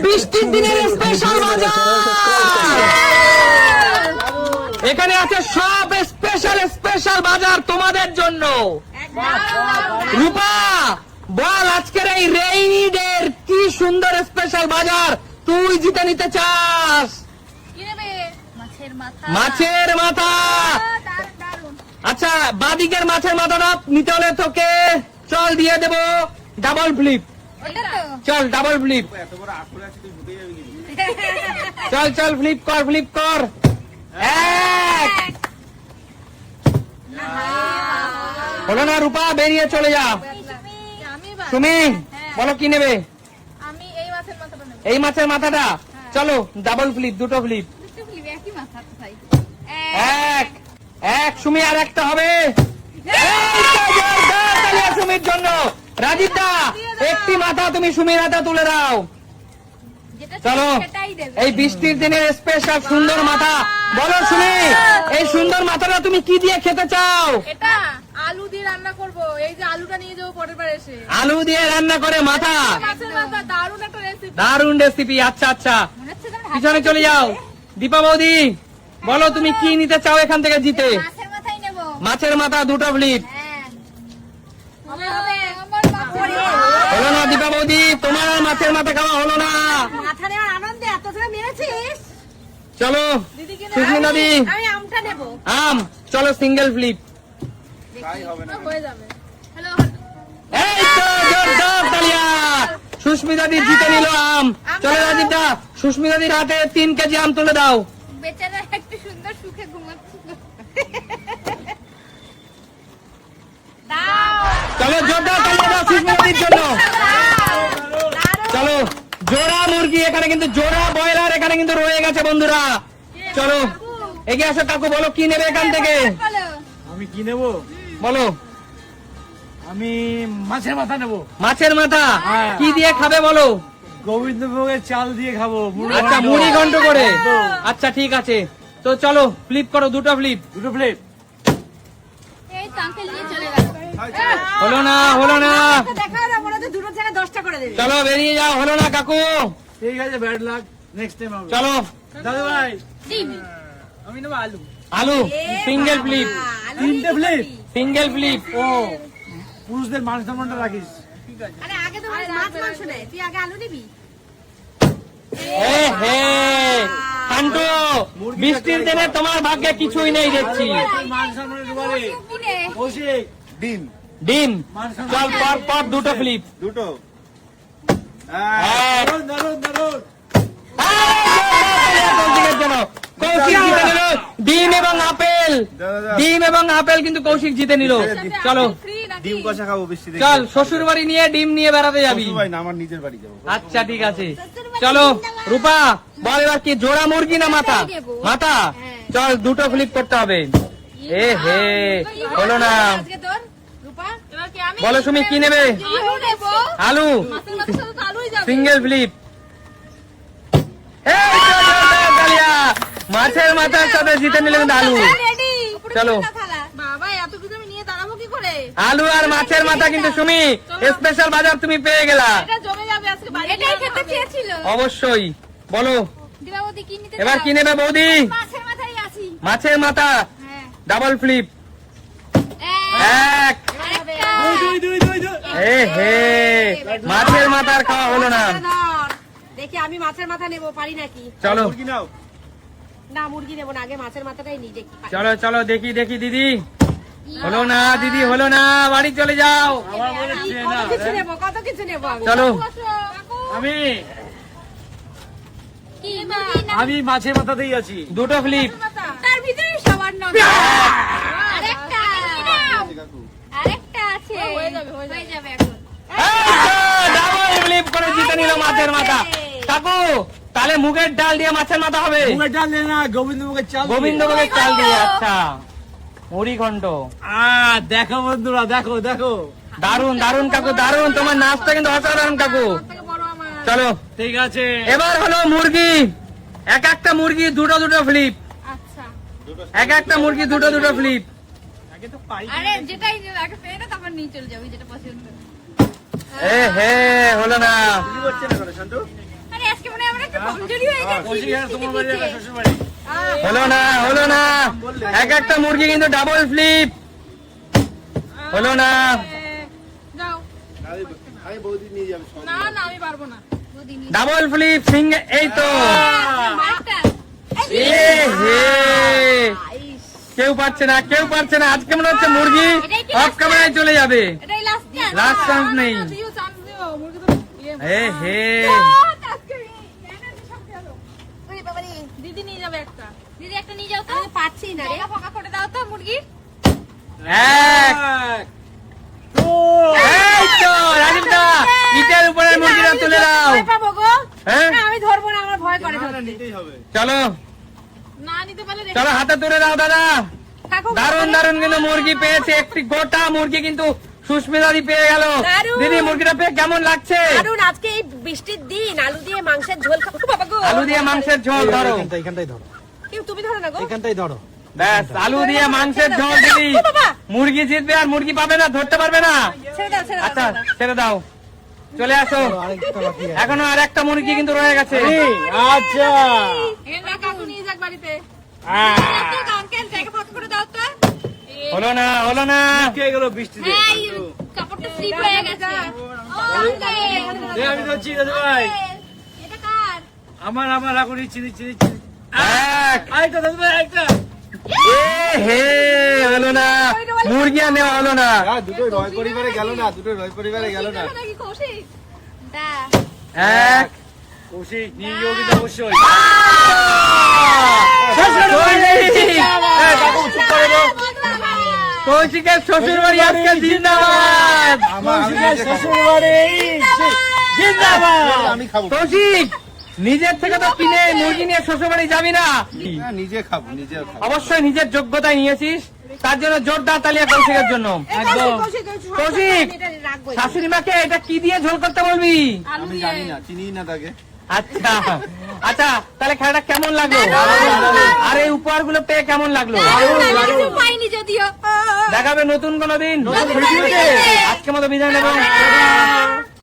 বৃষ্টির দিনের স্পেশাল বাজার। এখানে আছে সব স্পেশাল বাজার তোমাদের জন্য। রূপা বল, আজকের এই রেইনি ডের কি সুন্দর স্পেশাল বাজার তুই জিতে নিতে চাস? মাছের মাথা। আচ্ছা, বাদিকের মাছের মাথাটা নিতে হলে তোকে চল দিয়ে দেবো ডাবল ফ্লিপ। চল ডাবল ফ্লিপ, চল চল ফ্লিপ কর। এক হলো না রূপা, বেরিয়ে চলে যা। সুমি বলো কি নেবে? এই মাছের মাথাটা। চলো ডাবল ফ্লিপ, দুটো ফ্লিপ। এক সুমি, আর একটা হবে। সুমির জন্য রাজীব দা একটি মাথা তুমি সুমির হাতে তুলে দাও। চলো, এই বৃষ্টির দিনের স্পেশাল সুন্দর মাথা। বলো সুমি, এই সুন্দর মাথাটা তুমি কি দিয়ে খেতে চাও? এটা আলু দিয়ে রান্না করব। এই যে আলুটা নিয়ে যাবো পরের বার এসে। আলু দিয়ে রান্না করে মাথা, দারুণ একটা রেসিপি। দারুণ রেসিপি। আচ্ছা আচ্ছা, পিছনে চলে যাও। দীপা বৌদি বলো তুমি কি নিতে চাও এখান থেকে জিতে? মাছের মাথা, দুটো ফ্লিপ। হলো না দীপা বৌদি, তোমার আর মাছের মাথা খাওয়া হলো না। মাথা নেওয়ার আনন্দে এত ধরে মেরেছিস। চলো সুস্মিতা দি, আমি আমটা নেব। আম। চলো সিঙ্গেল ফ্লিপ। হয়ে যাবে। হ্যালো, এই তো জোরদার তালিয়া, সুস্মিতা দি জিতে নিল আম। চলো রাজীব দা, সুস্মিতা দির হাতে 3 কেজি আম তুলে দাও। বেচারা একটু সুন্দর সুখে ঘুমাচ্ছিল। চলো জোরদার তালিয়া দাও সুস্মিতা দির জন্য। চলো জোড়া মুরগি, এখানে কিন্তু জোড়া ব্রয়লার এখানে কিন্তু রয়ে গেছে বন্ধুরা। চলো এগিয়ে আসো কাকু, বলো কি নেবে এখান থেকে? আমি কি নেবো? বলো। আমি মাছের মাথা নেবো। মাছের মাথা কি দিয়ে খাবে বলো? গোবিন্দভোগের চাল দিয়ে খাবো। আচ্ছা, মুড়ি ঘন্ট করে। আচ্ছা ঠিক আছে, তো চলো ফ্লিপ করো, দুটো ফ্লিপ। দুটো প্লেট। এই আঙ্কেল নিয়ে চলে গেল। হলো না দেখাও না, বলে তো দুটো জায়গায় 10টা করে দেবে। চলো বেরিয়ে যাও। হলো না কাকু। ঠিক আছে, ব্যাড লাক, নেক্সট টাইম হবে। চলো দাদু ভাই, ডিম। আমি নেবো আলু। আলু সিঙ্গেল ফ্লিপ। 3টে প্লেট। Single flip. ও, পুরুষদের মান সম্মানটা রাখিস। আরে আগে তো মাছ মাংস নেই, তুই আগে আলু নিবি। এ হে কান্টু, বৃষ্টির দিনে তোমার ভাগ্যে কিছুই নেই দেখছি। মান সম্মানের দুবারে কৌশিক। ডিম। চল পর দুটো ফ্লিপ। দুটো। এক। দারুন দারুন দারুন। কৌশিকের জন্য কৌশিক জিতে নিল ডিম এবং আপেল। ডিম এবং আপেল কিন্তু কৌশিক জিতে নিল। চলো ডিম কষা খাবো বৃষ্টি দেখে। চল শ্বশুর বাড়ি নিয়ে ডিম নিয়ে বেড়াতে যাবি। শ্বশুর বাড়ি না, আমার নিজের বাড়ি যাবো। আচ্ছা ঠিক আছে, চলো রূপা বল এবার কি জোড়া মুরগি না মাথা? মাথা। চল দুটো ফ্লিপ করতে হবে। এ হে হলো না। আজকে তোর রূপা, এবার কি আমি? বলো সুমি কি নেবে? আলু নেব। আলু মাছের মাথার সাথে তো আলুই যাবে। Single flip. মাছের মাথার সাথে জিতে নিলে কিন্তু আলু। রেডি। চলো বাবা, এত কিছু আমি নিয়ে দাঁড়াবো কি করে? আলু আর মাছের মাথা কিন্তু সুমি স্পেশাল বাজার তুমি পেয়ে গেলা। এটা জমে যাবে আজকে বাড়ি। এটাই খেতে চেয়েছিল। অবশ্যই। বলো দিবাবতী কি নিতে? এবার কি নেবে বৌদি? মাছের মাথায় আছি। মাছের মাথা হ্যাঁ। Double flip. এক। দুই দুই দুই দুই। এ হে মাছের মাথার খাওয়া হলো না। দেখি আমি মাছের মাথা নেবো, পারি নাকি? চলো মুরগি নাও। না মুরগি নেবো না, আগে মাছের মাথাটাই নিই দেখি। চলো চলো দেখি দিদি। হলো না দিদি, হলো না, বাড়ি চলে যাও। আমার মনে হচ্ছে না। কত কিছু নেবো, কত কিছু নেবো আমি। চলো আমি কি মুরগি না আমি মাছের মাথাতেই আছি। দুটো ফ্লিপ। তার ভিতরে সবার নাম। আরেকটা কাকু। আরেকটা আছে। হয়ে যাবে এখন। ডাবল ফ্লিপ করে জিতে নিল মাছের মাথা। কাকু তাহলে মুগের ডাল দিয়ে মাছের মাথা হবে? মুগের ডাল নেই না, গোবিন্দভোগের চাল দিয়ে। গোবিন্দভোগের চাল দিয়ে। আচ্ছা মুড়ি ঘন্ট। দেখো বন্ধুরা, দেখো দেখো। দারুন দারুন কাকু, দারুন, তোমার নাচটা কিন্তু অসাধারণ কাকু। থেকে বড় আমার। চলো ঠিক আছে, এবার হলো মুরগি। এক একটা মুরগি দুটো ফ্লিপ। আচ্ছা। এক একটা মুরগি দুটো ফ্লিপ। আগে তো পাই। আরে যেটাই আগে পেয়ে না তারপর নিয়ে চলে যাবি যেটা পছন্দ। এ হে হলো না। কি করছে না কেন শান্তু? আরে আজকে মনে হয় আমরা একটু কমজোরি হয়ে গেছি কৌশিক আর তোমার বাড়ি বৃষ্টি একটা শ্বশুর বাড়ি হলো না এক একটা মুরগি কিন্তু ডাবল ফ্লিপ হলো না। যাও আমি বৌদি নিয়ে যাবে সব। না না আমি পারবো না ডাবল ফ্লিপ সিঙ্গেল, এই তো মাছটা এ হে কেউ পারছে না আজকে মনে হচ্ছে মুরগি অফ ক্যামেরায় চলে যাবে। এটাই লাস্ট লাস্ট চান্স নেই। দিও চান্স দিও মুরগি তো ইয়ে এ হে দিদি নিয়ে যাবে একটা দিদি একটা নিয়ে যাও তো আমি পাচ্ছি না রে ফাঁকা করে দাও তো মুরগি এক এই তো রাজীব দা ইটের উপরে মুরগিটা তুলে দাও। ভয় পাবো গো হ্যাঁ না, আমি ধরবো না, আমার ভয় করে না, না, ধরতে। নিতেই হবে। চলো না নিতে পারলে চলো হাতে তুলে দাও দাদা। কাকু, দারুন কিন্তু মুরগি পেয়েছে, একটি গোটা মুরগি কিন্তু সুস্মিতাদি পেয়ে গেল। দারুণ। দিদি মুরগিটা পেয়ে কেমন লাগছে? দারুণ, আজকে এই বৃষ্টির দিন আলু দিয়ে মাংসের ঝোল খাবো বাবা গো। আলু দিয়ে মাংসের ঝোল ধরো। এখানটাই ধরো কেউ তুমি ধরো না গো। এখানটাই ধরো ব্যাস আলু দিয়ে মাংসের ঝোল দিদি। ও বাবা। মুরগি জিতবে আর মুরগি পাবে না, ধরতে পারবে না। ছেড়ে দাও, ছেড়ে দাও, আচ্ছা ছেড়ে দাও। ছেড়ে দাও, চলে আসো। এখনো আর একটা মুরগি কিন্তু রয়ে গেছে। আচ্ছা এখানে কাকু নিয়ে যাক বাড়িতে আঙ্কেল জায়গা ফাঁকা করে দাও তো। হলো না কে গেল বৃষ্টিতে হ্যাঁ, এই কাপড়টা স্লিপ হয়ে গেছে। ও আঙ্কেল, আমি তো চিনি ভাই এটা কার? আমার এখন চিনি এক আরেকটা দাদু ভাই একটা এ হে হলো না, মুরগি আর নেওয়া হলো না। দুটো রয় পরিবারে গেল না। নাকি কৌশিক? দা। এক কৌশিক নিয়ে গিয়েও কিন্তু অবশ্যই কৌশিকের শ্বশুর বাড়ি আজকে জিন্দাবাদ। আমি খাবো। কৌশিক নিজের থেকে তো কিনে মুরগি নিয়ে শ্বশুর বাড়ি যাবি না, না, নিজে খাবো। অবশ্যই নিজের যোগ্যতায় নিয়েছিস, তার জন্য জোরদার তালিয়া কৌশিকের জন্য। একদম কৌশিক, এটা রাখবো। শাশুড়ি মাকে এটা কি দিয়ে ঝোল করতে বলবি? আলু আমি দিয়ে জানি না, চিনি না তাকে। আচ্ছা আচ্ছা, তাহলে খেলাটা কেমন লাগলো আর এই উপহার গুলো পেয়ে কেমন লাগলো? কিছু পাইনি যদিও। দেখাবে নতুন কোনো দিন। ভিডিওতে। আজকে মতো বিদায় নেব।